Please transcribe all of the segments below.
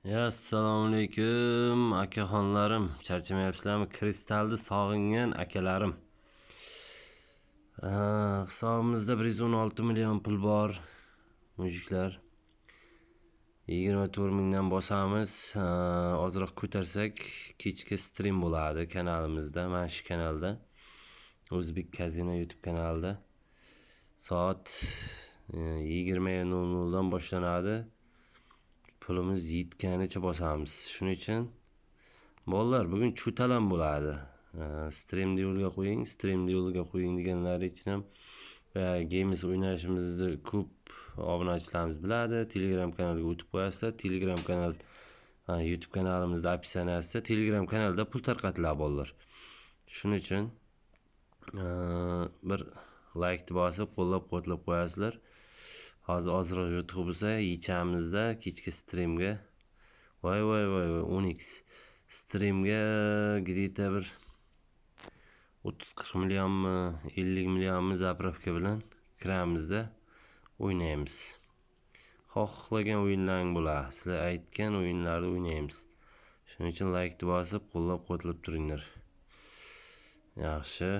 Assalomu alaykum akaxonlarim, charchamayapsizlarmi? Kristalni sog'ingan akalarim. Hisobimizda 116 million pul bor mujiklar. 24 mingdan bosamiz. Ozroq ko'tarsak kechki stream bo'ladi kanalimizda, mana shu kanalda. O'zbek Kazino YouTube kanalida. Soat 20:00 dan boshlanadi. Pulimiz yetganicha bosamiz. Shuning uchun bolalar bugun cho'talam bo'ladi. Streamni yo'lga qo'ying, deganlar uchun ham games o'ynashimizni ko'p obunachilarimiz biladi. Telegram kanaliga o'tib qo'yasizlar. Telegram kanal YouTube kanalimizda описаниесida Telegram kanalda pul tarqatiladi bolalar. Shuning uchun bir like bosib, qo'llab-quvvatlab qo'yasizlar. Hozir ozroq yutuq bo'lsa yechamizda kechki streamga. Voy 10x streamga где-то bir 30-40 millionmi, 50 millionmi zapravka bilan kiramizda o'ynaymiz. Xohlagan o'yinlaring bo'ladi. Sizlar aytgan o'yinlarni o'ynaymiz. Shuning uchun like bosib, qo'llab-quvvatlab turinglar. Yaxshi.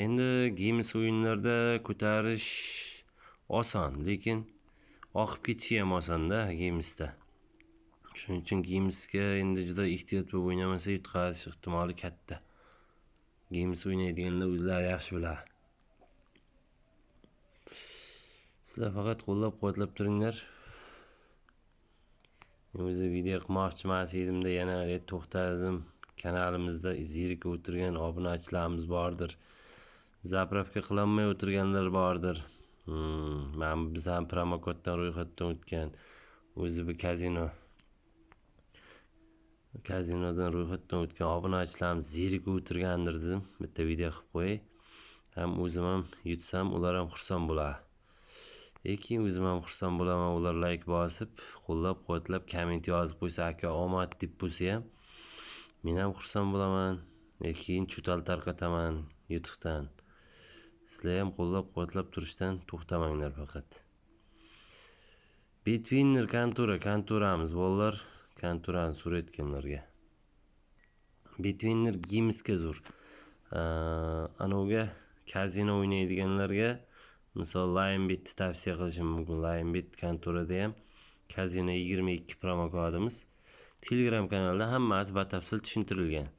Endi games o'yinlarda ko'tarish oson, lekin oqib ketishi ham osonda gamesda. Shuning uchun gamesga endi juda ehtiyot bo'lib o'ynamasa yutqazish ehtimoli katta. Games o'ynaydiganlar o'zlari yaxshi biladi. Sizlar faqat qo'llab-quvvatlab turinglar. O'zi video qilmoqchi emas edimda yana to'xtadim. Kanalimizda zerikib o'tirgan obunachilarimiz bordir. Zapravka qilolmay o'tirganlar bordir. Biz ham promokoddan ro'yxatdan o'tgan. O'zi bu kazinodan ro'yxatdan o'tgan obunachilarimiz zerikib o'tirgandir dedim. Bitta video qilib qo'yay. Ham o'zim ham yutsam, ular ham xursand bo'ladi. Lekin o'zim ham xursand bo'laman, ular like bosib, qo'llab-quvvatlab, komment yozib qo'ysa, aka omad deb bo'lsa ham, men ham xursand bo'laman. Lekin cho'tal tarqataman YouTube'dan. Sizlar ham qo'llab-quvvatlab turishdan to'xtamanglar faqat. Bitwinner konturamiz bolalar, konturani suratganlarga. Bitwinner gamesga zo'r. Anoga kazino o'ynaydiganlarga misol Lionbetni tavsiya qilishim mumkin. Lionbet konturada ham kazino 22 promo kodimiz Telegram kanalida hammasi batafsil tushuntirilgan.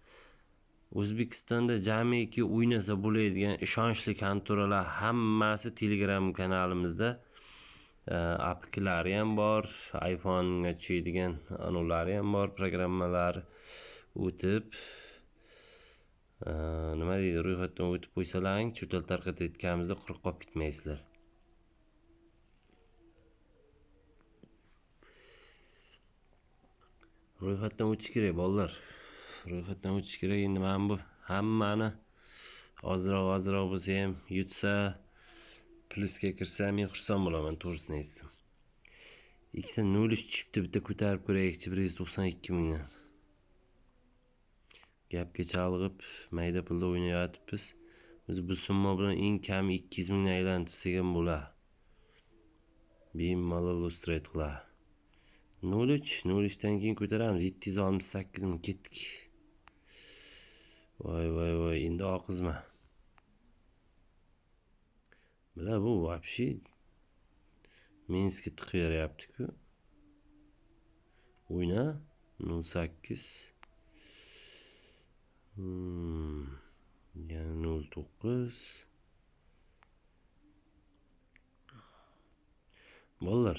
O'zbekistonda jamiki o'ynasa bo'ladigan ishonchli konturalar hammasi Telegram kanalimizda. App'lari ham bor, iPhone'ga tushadigan anulari ham bor, programmalar o'tib nima deydi, ro'yxatdan o'tib qo'ysalaring, cho'tal tarqatayotganimizda quruq qolib ketmaysizlar. Ro'yxatdan o'tish kerak bolalar. Ro'yxatdan o'tish kerak. Endi men bu hammani ozroq bo'lsa ham yutsa, plusga kirsa men xursand bo'laman, to'g'risini aytsam. Ikkita 0 tushibdi, bitta ko'tarib ko'raylikchi 192 mingdan. Gapga chalg'ib, mayda pulda o'ynayotibmiz. Biz bu summa bilan eng kami 200 mingdan aylantirsak ham bo'ladi. Bemalol straight qiladi. 0 dan keyin ko'taramiz. 768 ming ketdik. Voy, endi oqizma. Bila bu вообще Minskga tiqaryapti-ku. O'yna 08 yana 09. Bolalar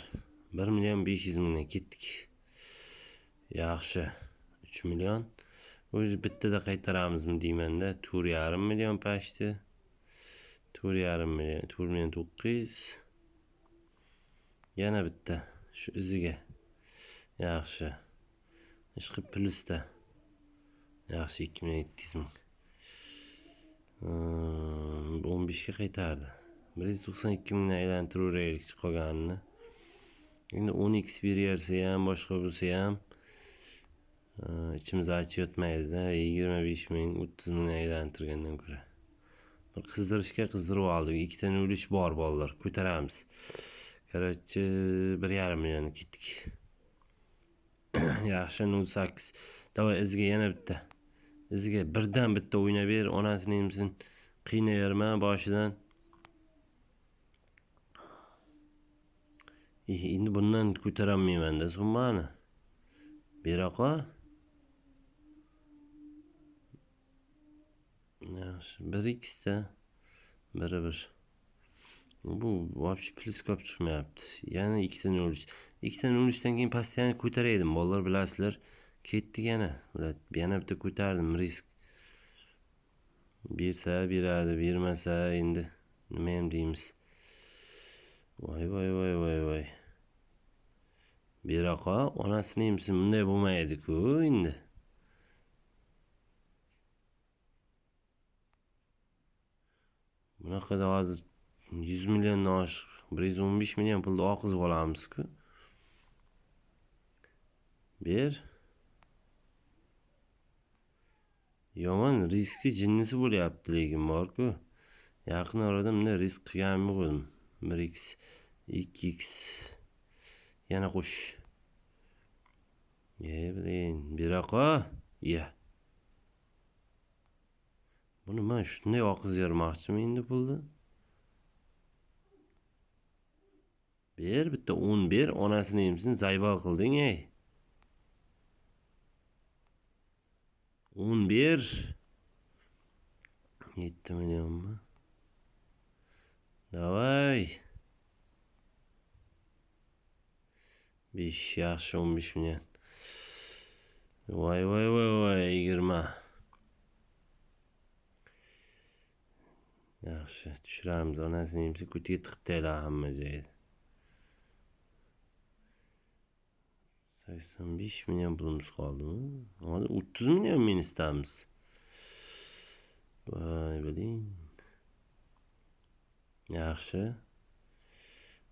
1.500 mingdan ketdik. Yaxshi. 3 million. O'zi bittada qaytaramizmi deymanda, 4.5 million pashti. 4.5 million, 4.900. Yana bitta shu iziga. Yaxshi. Ishqi plusda. Yaxshi 2.700 ming. 15 ga qaytardi. 192 mingdan aylantiraylik qolganini. Endi 10x berarsa ham, boshqa bo'lsa ham ichimiz achiyotmaydi-da. 25 ming, 30 mingdan aylantirgandan ko'ra. Bir qizdirishga qizdirib oldik. Ikkita 0 bor bolalar, ko'taramiz. Короче, 1.5 million ketdik. Yaxshi 08. Davay izga yana bitta. Izga birdan bitta o'ynab ber, onasini emsin. Qiynaverma boshidan. Endi bundan ko'tarolmayman-da summani. Beraqa. Yaxshi, 1x da. 1. Bu вообще pliskop chiqmayapti. Yana 2 0. 2 0dan keyin postoyanno ko'taraydim. Bolalar bilasizlar. Ketdi yana. Yana bitta ko'tardim, risk. Bersa beradi, bermasa endi nima ham deymiz. Voy. Beraqa, onasini emsin, bunday bo'lmaydi-ku endi. Bunaqada hozir 100 milliondan oshiq, 115 million pulni oqizib olamiz-ku. Ber. Yomon riskli jinnisi bo'lyapti, lekin bor-ku. Yaqin orada bunday risk qilganim yo'q. 1x, 2x. Yana qo'sh. Bilin, beraqa. Buni men shunday oqizib bermoqchiman endi pulni. Ber, bitta 10 ber, onasini emsin, zaybal qilding, ey. 10 ber. 7 millionmi? Davay. 5 yaxshi 15 million. Voy, 20. Yaxshi, tushiramiz. Onasini emsin, ko'tiga tiqib taylar hamma joyda. 85 million pulimiz qoldimi? Hozir 30 million minusdamiz. Voy, biling. Yaxshi.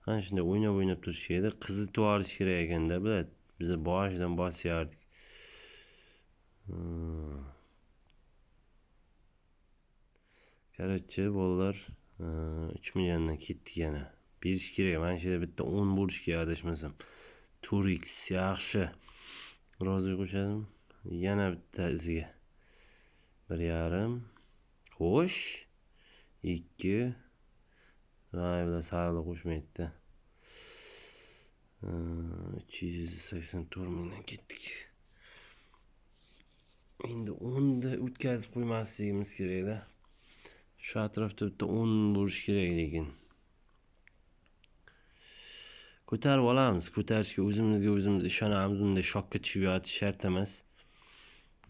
Ana shunday o'ynab turish kerak. Qizitib olish kerak ekanda, biladi. Biz boshidan bosyardik. Короче, bolalar 3 milliondan ketdi yana. Berish kerak. Mana shu yerda bitta 10 bo'lish kerak, adashmasam. 4x yaxshi. Rozi qo'shadim. Yana bitta iziga. 1,5. Xo'sh. 2. Vay, bular sariq qo'shmaydi-da. 384 mingdan ketdik. Endi 10 da o'tkazib qo'ymasligimiz kerak-da. Shu atrofda bitta 10 bo'lish kerak lekin. Ko'tarib olamiz. Ko'tarishga o'zimiz ishonamiz. Bunday shokka tushib yotish shart emas.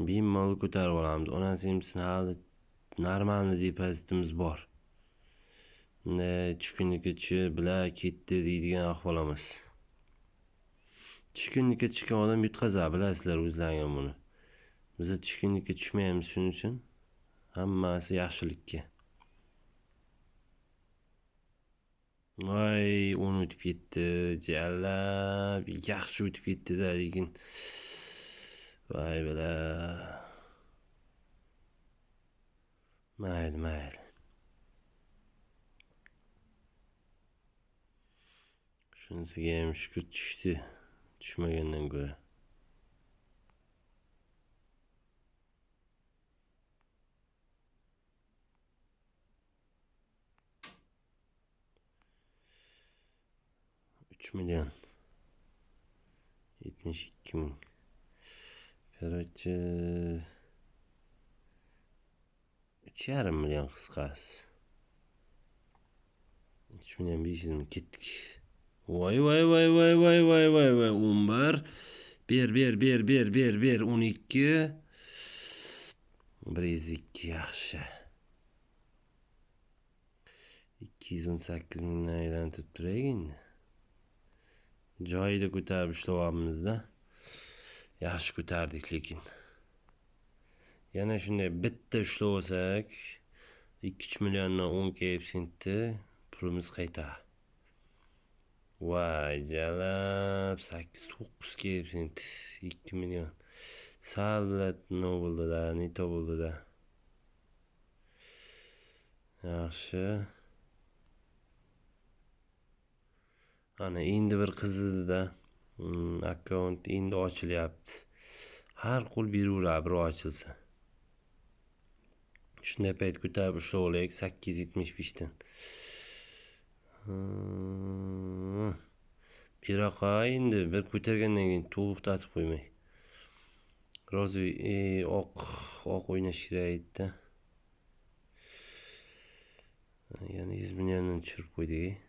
Bemalol ko'tarib olamiz. Onasi emsin, hali normalniy depozitimiz bor. Tushkunlikka tushib, bilar ketdi deydigan ahvol emas. Tushkunlikka tushgan odam yutqazadi, bilasizlar o'zlaringiz buni. Biz tushkunlikka tushmaymiz, shuning uchun hammasi yaxshilikka. Voy, 10 o'tib ketdi. Jallab, yaxshi o'tib ketdi-da, lekin voy bala. Mayli. Shunisiga ham shukur tushdi. Tushmagandan ko'ra. Million 72 ming. Короче 3,5 million qisqasi. 3 million 500 ming ketdik. Voy. 11. Ber. 12. 102 yaxshi. 218 mingdan aylantirib turaylik endi. Joyida ko'tarib ishlayapmiz-da. Yaxshi ko'tardik lekin. Yana shunday bitta ushlab olsak, 2-3 milliondan 10 kelib sentdi, pulimiz qayta. Voy, jalab 8-9 kelib sent, 2 million. Sal bilat nima bo'ldi-da, neto bo'ldi-da. Yaxshi. Ana endi bir qizidi-da. Akkaunt endi ochilyapti. Har qo'l beraveradi bir ochilsa. Shunday payt ko'tarib ushlab olaylik 875 dan. Biraqa endi bir ko'targandan keyin to'xtatib qo'ymay. Rozi oq o'ynash kerak edi-da. Yana 100 milliondan tushirib qo'ydik.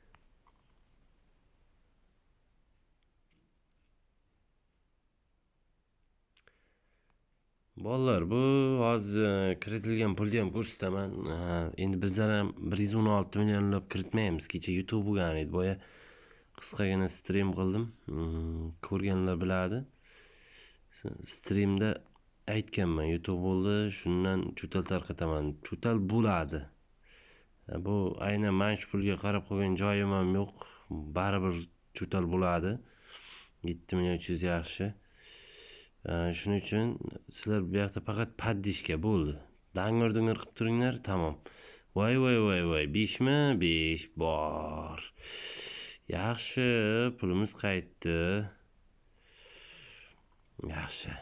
Bolalar, bu hozir kiritilgan pulni ham ko'rsataman. Endi bizlar ham 116 millionlab kiritmaymiz. Kecha YouTube bo'lgan edi. Boya qisqagina stream qildim. Ko'rganlar biladi. Streamda aytganman, YouTube bo'ldi, shundan cho'tal tarqataman. Cho'tal bo'ladi. Bu aynan men shu pulga qarab qo'ygan joyim ham yo'q. Baribir cho'tal bo'ladi. 7 million 300 yaxshi. Shuning uchun sizlar bu yoqda faqat paddishga bo'ldi. Dangir qilib turinglar, tamom. Voy, 5 mi? 5 bor. Yaxshi, pulimiz qaytdi. Yaxshi.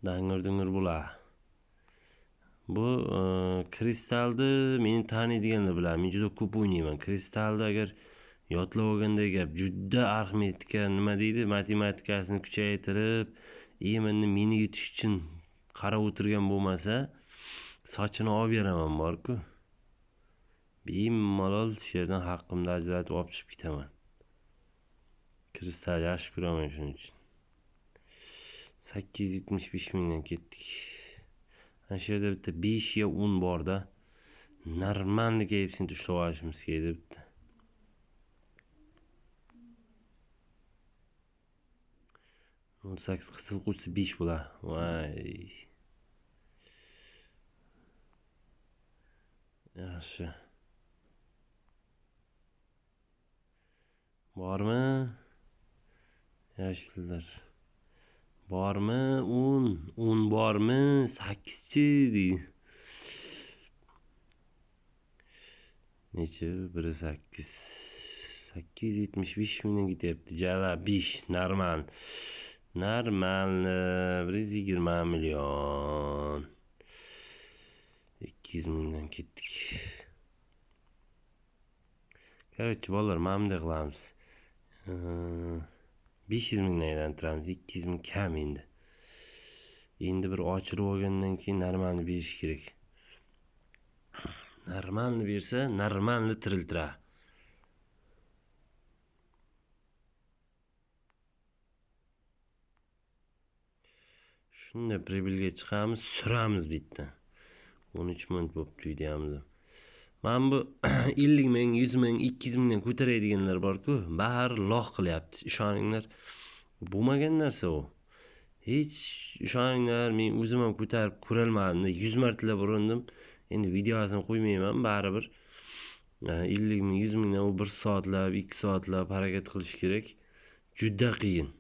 Dangir bo'lar. Bu kristalni meni taniydiganlar biladi. Men juda ko'p o'ynayman. Kristalni agar yodlab olganday gap, juda arifmetika nima deydi, matematikasini kuchaytirib, meni yutish uchun qarab o'tirgan bo'lmasa, sochini olib beraman bor-ku. Bemalol shu yerdan haqqimni ajratib olib chiqib ketaman. Kristal yaxshi ko'raman shuning uchun. 875 mingdan ketdik. Ana shu yerda bitta 5 yo 10 borda. Normalniy hepsini ushlab olishimiz kerak bitta. O'n 8 qisib qo'ysa 5 bo'lar. Voy. Yaxshi. Bormi? Yashillar. Bormi? 10 bormi? 8chi deydi. Necha? 1.8. 875 mingdan ketyapti. Jala 5 normal. Normalni 120 million. 200 mingdan ketdik. Короче, bolalar, mana bunday qilamiz. 500 mingdan aylantiramiz. 200 ming kam endi. Endi bir ochirib olgandan keyin normalni berish kerak. Normalni bersa, normalni tiriltira. Shunda pribelga chiqamiz, suramiz bitta. 13 minut bo'pti videomiz. Mana bu 50 ming, 100 ming, 200 mingdan ko'taradiganlar bor-ku, bari loq qilyapti. Ishoninglar, bo'lmagan narsa u. Hech ishoninglar, men o'zim ham ko'tarib ko'rolmadim. 100 martalab urindim. Endi videosini qo'ymayman, baribir 50 ming, 100 mingdan u 1 soatlab, 2 soatlab harakat qilish kerak. Juda qiyin.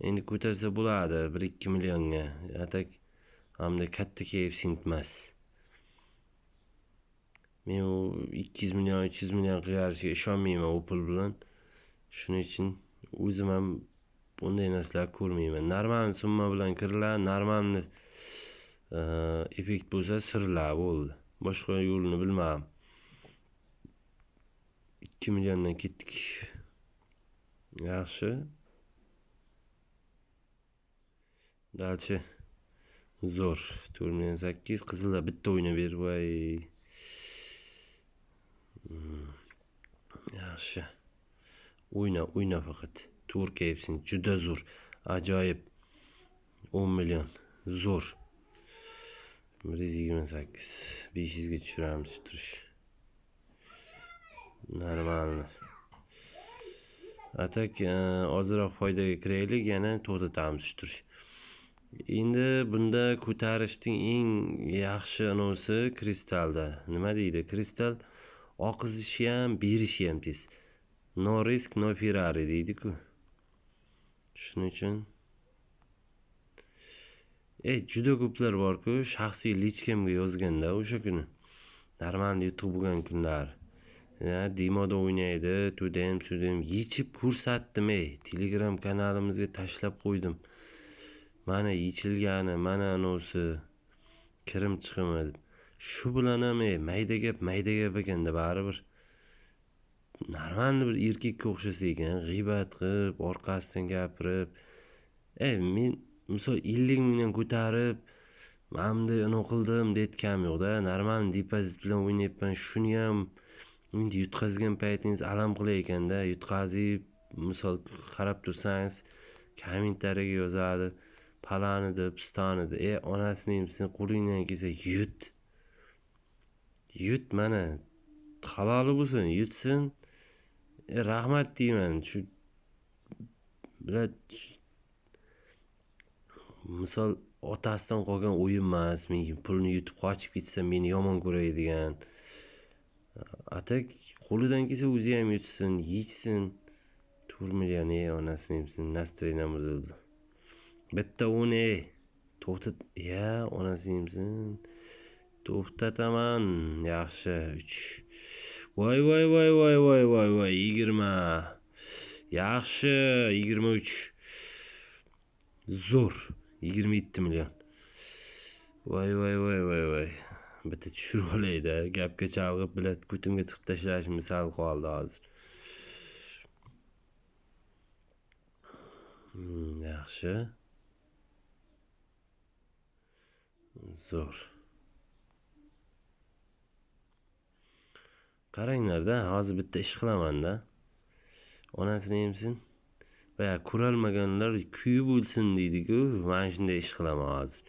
Endi ko'tarsa bo'ladi 1-2 millionga. Atak hamda katta keyfsint emas. Men u 200 million, 300 million qiyarishiga ishonmayman u pul bilan. Shuning uchun o'zim ham bunday narsalar ko'rmayman. Normal summa bilan kiriladi, normal effekt bo'lsa suriladi bo'ldi. Boshqa yo'lini bilmayman. 2 milliondan ketdik. Yaxshi. Dalchi. Zo'r. 4 million 8, qizilda bitta o'yna ber, voy. Yaxshi. O'yna faqat. Turk hepsini juda zo'r. Ajoyib. 10 million. Zo'r. 128. 500 ga tushiramiz turish. Normalni. Atak ozroq foydaga kiraylik, yana to'xtatamiz turish. Endi bunda ko'tarishning eng yaxshi anosi kristalda. Nima deydi? Kristal oqizishi ham, berishi ham tez. No risk, no Ferrari deydi-ku. Shuning uchun juda ko'plar bor-ku, shaxsiy lichkamga yozganda o'sha kuni. Normal YouTube bo'lgan kunlar. Dimoda o'ynaydi, tudem sudem yechib ko'rsatdim. Telegram kanalimizga tashlab qo'ydim. Mana yechilgani, mana anosi kirim chiqimi. Shu bilan ham mayda gap ekanda baribir. Normal bir erkakka o'xshasa ekan, g'iybat qilib, orqasidan gapirib. Men misol 50 mingdan ko'tarib, mana bunday anaqa qildim deyotganim yo'q-da. Normal depozit bilan o'ynayapman. Shuni ham endi yutqazgan paytingiz alam qilar ekanda. Yutqazib, misol qarab tursangiz, kommentariyaga yozadi. Palonidi, pistonidi. Onasini sen qo'lingdan kelsa yut. Yut mana. Haloli bo'lsin, yutsin. Rahmat deyman. Shu misol otasidan qolgan o'yin emas. Men pulni yutib qochib ketsa meni yomon ko'radigan. Atak qo'lidan kelsa o'zi ham yutsin, yechsin. 4 million onasini sen настроением buzildi. Bitta uni to'xtat, onasini sen to'xtataman. Yaxshi 3. Voy 20. Yaxshi 23. Zo'r 27 million. Voy. Bitta tushirib olayda. Gapga chalg'ib bilat ko'timga tiqib tashlashim sal qoldi hozir. Yaxshi. Zo'r. Qaranglar-da, hozir bitta ish qilaman-da. Onasini emsin. Va ko'rolmaganlar kuyib o'lsin deydi-ku. Men shunday ish qilaman hozir.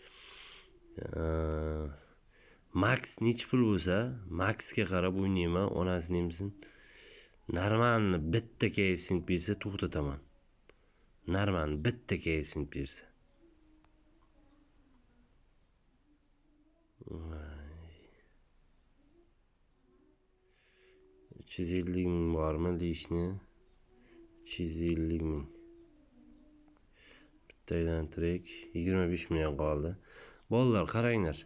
Max necha pul bo'lsa, Maxga qarab o'ynayman, onasini emsin. Normalni bitta KFC bersa to'xtataman. Normalni bitta KFC bersa. 350 ming bormi deyishni? 350 ming. Bitta aylantirak 25 million qoldi. Bolalar qaranglar.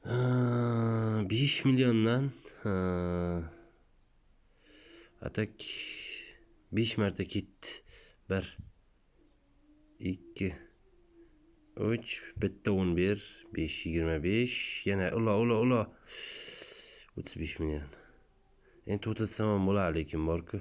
5 milliondan atak 5 marta ketdi. 1 2 3 bitta 11 5 25 yana ulo 35 million. Endi to'xtatsam ham bo'lar, lekin bor-ku.